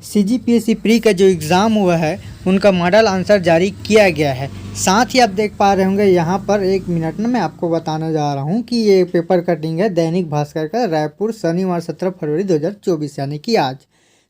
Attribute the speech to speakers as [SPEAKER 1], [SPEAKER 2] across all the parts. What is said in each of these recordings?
[SPEAKER 1] CGPSC pre का जो exam हुआ है उनका मॉडल आंसर जारी किया गया है। साथ ही आप देख पा रहे होंगे यहाँ पर 1 मिनट में मैं आपको बताने जा रहा हूँ कि ये पेपर कटिंग है दैनिक भास्कर का, रायपुर, शनिवार 17 फरवरी 2024 यानी कि आज।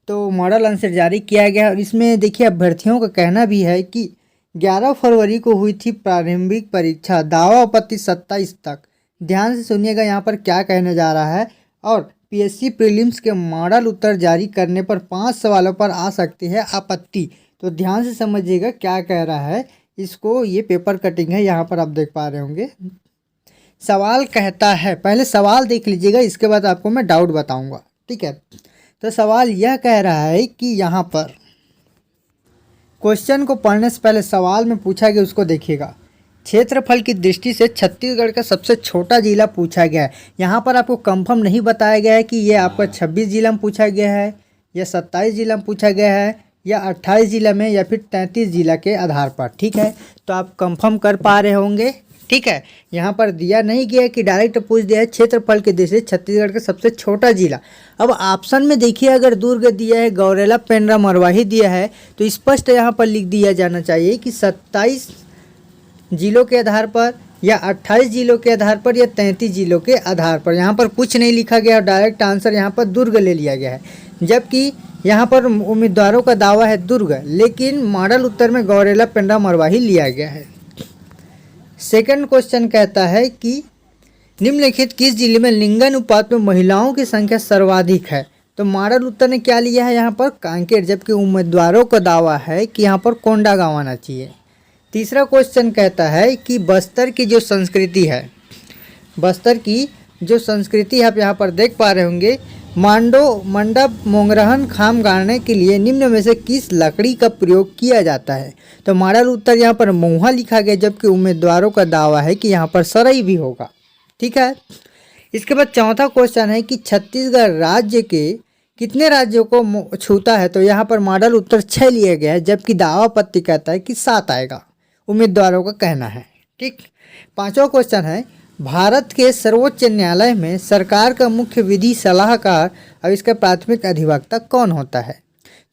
[SPEAKER 1] तो मॉडल आंसर जारी किया गया है और इसमें देखिए अभ्यर्थियों का कहना भी है कि 11 फरवरी को हुई थी प्रारंभिक परीक्षा, दावा आपत्ति 27 तक। ध्यान से सुनिएगा यहाँ पर क्या कहने जा रहा है। और पीएससी प्रीलिम्स के मॉडल उत्तर जारी करने पर 5 सवालों पर आ सकती है आपत्ति। तो ध्यान से समझिएगा क्या कह रहा है। इसको ये पेपर कटिंग है, यहाँ पर आप देख पा रहे होंगे। सवाल कहता है, पहले सवाल देख लीजिएगा, इसके बाद आपको मैं डाउट बताऊंगा, ठीक है। तो सवाल यह कह रहा है कि यहाँ पर क्वेश्चन को पढ़ने से पहले सवाल में पूछा गया उसको देखिएगा। क्षेत्रफल की दृष्टि से छत्तीसगढ़ का सबसे छोटा जिला पूछा गया है। यहाँ पर आपको कंफर्म नहीं बताया गया है कि ये आपका 26 जिला में पूछा गया है या 27 जिला में पूछा गया है या 28 जिला में या फिर 33 जिला के आधार पर, ठीक है। तो आप कंफर्म कर पा रहे होंगे, ठीक है। यहाँ पर दिया नहीं गया कि डायरेक्ट पूछ दिया है क्षेत्रफल की दृष्टि से छत्तीसगढ़ का सबसे छोटा जिला। अब ऑप्शन में देखिए, अगर दुर्ग दिया है, गौरेला, पेंड्रा, मरवाही दिया है तो स्पष्ट यहाँ पर लिख दिया जाना चाहिए कि 27 जिलों के आधार पर या 28 जिलों के आधार पर या 33 जिलों के आधार पर। यहाँ पर कुछ नहीं लिखा गया, डायरेक्ट आंसर यहाँ पर दुर्ग ले लिया गया है। जबकि यहाँ पर उम्मीदवारों का दावा है दुर्ग, लेकिन मॉडल उत्तर में गौरेला, पेंड्रा, मरवाही लिया गया है। सेकंड क्वेश्चन कहता है कि निम्नलिखित किस जिले में लिंगानुपात में महिलाओं की संख्या सर्वाधिक है। तो मॉडल उत्तर ने क्या लिया है यहाँ पर कांकेर, जबकि उम्मीदवारों का दावा है कि यहाँ पर कोंडागांव आना चाहिए। तीसरा क्वेश्चन कहता है कि बस्तर की जो संस्कृति है, बस्तर की जो संस्कृति आप यहाँ पर देख पा रहे होंगे, मांडो, मंडप, मोंगरहन, खाम गाड़ने के लिए निम्न में से किस लकड़ी का प्रयोग किया जाता है। तो मॉडल उत्तर यहाँ पर महुआ लिखा गया, जबकि उम्मीदवारों का दावा है कि यहाँ पर सरई भी होगा, ठीक है। इसके बाद चौथा क्वेश्चन है कि छत्तीसगढ़ राज्य के कितने राज्यों को छूता है। तो यहाँ पर मॉडल उत्तर 6 लिया गया है, जबकि दावा आपत्ति कहता है कि 7 आएगा, उम्मीदवारों का कहना है, ठीक। पांचवा क्वेश्चन है भारत के सर्वोच्च न्यायालय में सरकार का मुख्य विधि सलाहकार और इसका प्राथमिक अधिवक्ता कौन होता है।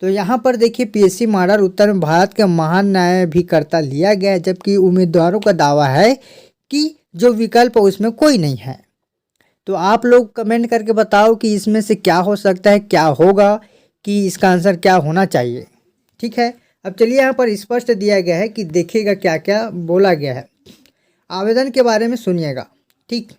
[SPEAKER 1] तो यहाँ पर देखिए पीएससी मॉडल उत्तर में भारत के महान न्यायाधिकर्ता लिया गया है, जबकि उम्मीदवारों का दावा है कि जो विकल्प है उसमें कोई नहीं है। तो आप लोग कमेंट करके बताओ कि इसमें से क्या हो सकता है, क्या होगा, कि इसका आंसर क्या होना चाहिए, ठीक है। अब चलिए यहाँ पर स्पष्ट दिया गया है कि देखिएगा क्या क्या बोला गया है। आवेदन के बारे में सुनिएगा, ठीक।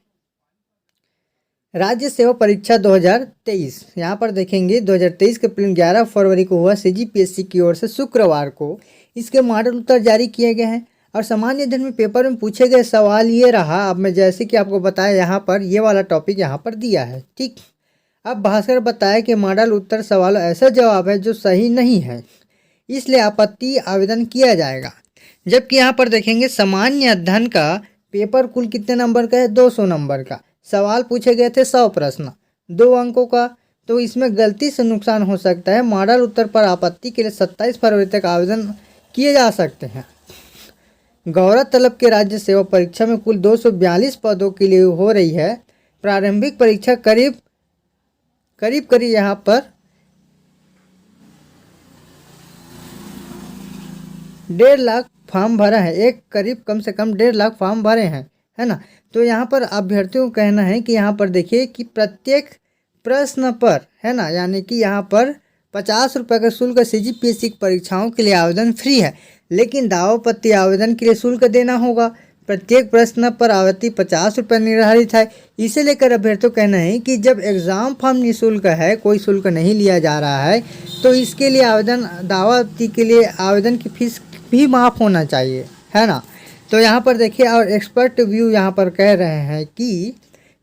[SPEAKER 1] राज्य सेवा परीक्षा 2023 यहाँ पर देखेंगे 2023 के प्रीलिम 11 फरवरी को हुआ। सीजीपीएससी की ओर से शुक्रवार को इसके मॉडल उत्तर जारी किए गए हैं और सामान्य अध्ययन में पेपर में पूछे गए सवाल ये रहा। अब मैं जैसे कि आपको बताया यहाँ पर ये वाला टॉपिक यहाँ पर दिया है, ठीक। अब भास्कर बताया कि मॉडल उत्तर सवाल ऐसा जवाब है जो सही नहीं है, इसलिए आपत्ति आवेदन किया जाएगा। जबकि यहाँ पर देखेंगे सामान्य अध्ययन का पेपर कुल कितने नंबर का है, 200 नंबर का। सवाल पूछे गए थे 100 प्रश्न, 2 अंकों का। तो इसमें गलती से नुकसान हो सकता है। मॉडल उत्तर पर आपत्ति के लिए 27 फरवरी तक आवेदन किए जा सकते हैं। गौरव तलब के राज्य सेवा परीक्षा में कुल 242 पदों के लिए हो रही है। प्रारंभिक परीक्षा करीब यहाँ पर 1.5 लाख फॉर्म भरा है, एक करीब कम से कम 1.5 लाख फॉर्म भरे हैं, है ना। तो यहाँ पर अभ्यर्थियों को कहना है कि यहाँ पर देखिए कि प्रत्येक प्रश्न पर, है ना, यानी कि यहाँ पर 50 रुपये का शुल्क सीजीपीएससी परीक्षाओं के लिए आवेदन फ्री है, लेकिन दावा आपत्ति आवेदन के लिए शुल्क देना होगा। प्रत्येक प्रश्न पर आपत्ति 50 रुपये निर्धारित है। इसे लेकर अभ्यर्थियों का कहना है कि जब एग्ज़ाम फॉर्म निःशुल्क है, कोई शुल्क नहीं लिया जा रहा है, तो इसके लिए आवेदन, दावा आपत्ति के लिए आवेदन की फीस भी माफ़ होना चाहिए, है ना। तो यहाँ पर देखिए और एक्सपर्ट व्यू यहाँ पर कह रहे हैं कि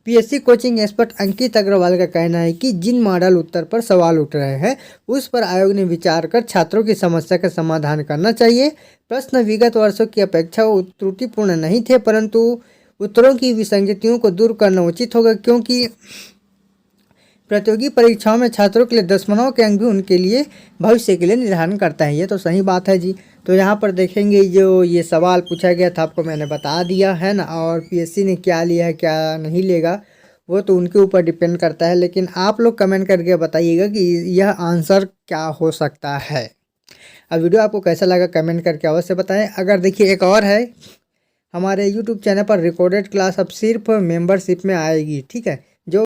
[SPEAKER 1] पीएससी कोचिंग एक्सपर्ट अंकित अग्रवाल का कहना है कि जिन मॉडल उत्तर पर सवाल उठ रहे हैं उस पर आयोग ने विचार कर छात्रों की समस्या का समाधान करना चाहिए। प्रश्न विगत वर्षों की अपेक्षा त्रुटिपूर्ण नहीं थे, परंतु उत्तरों की विसंगतियों को दूर करना उचित होगा, क्योंकि प्रतियोगी परीक्षाओं में छात्रों के लिए दशमलव के अंक भी उनके लिए भविष्य के लिए निर्धारण करता है। ये तो सही बात है जी। तो यहाँ पर देखेंगे जो ये सवाल पूछा गया था आपको मैंने बता दिया है ना, और पीएससी ने क्या लिया है क्या नहीं लेगा वो तो उनके ऊपर डिपेंड करता है, लेकिन आप लोग कमेंट करके बताइएगा कि यह आंसर क्या हो सकता है। अब वीडियो आपको कैसा लगा कमेंट करके अवश्य बताएं। अगर देखिए एक और है, हमारे यूट्यूब चैनल पर रिकॉर्डेड क्लास अब सिर्फ मेंबरशिप में आएगी, ठीक है।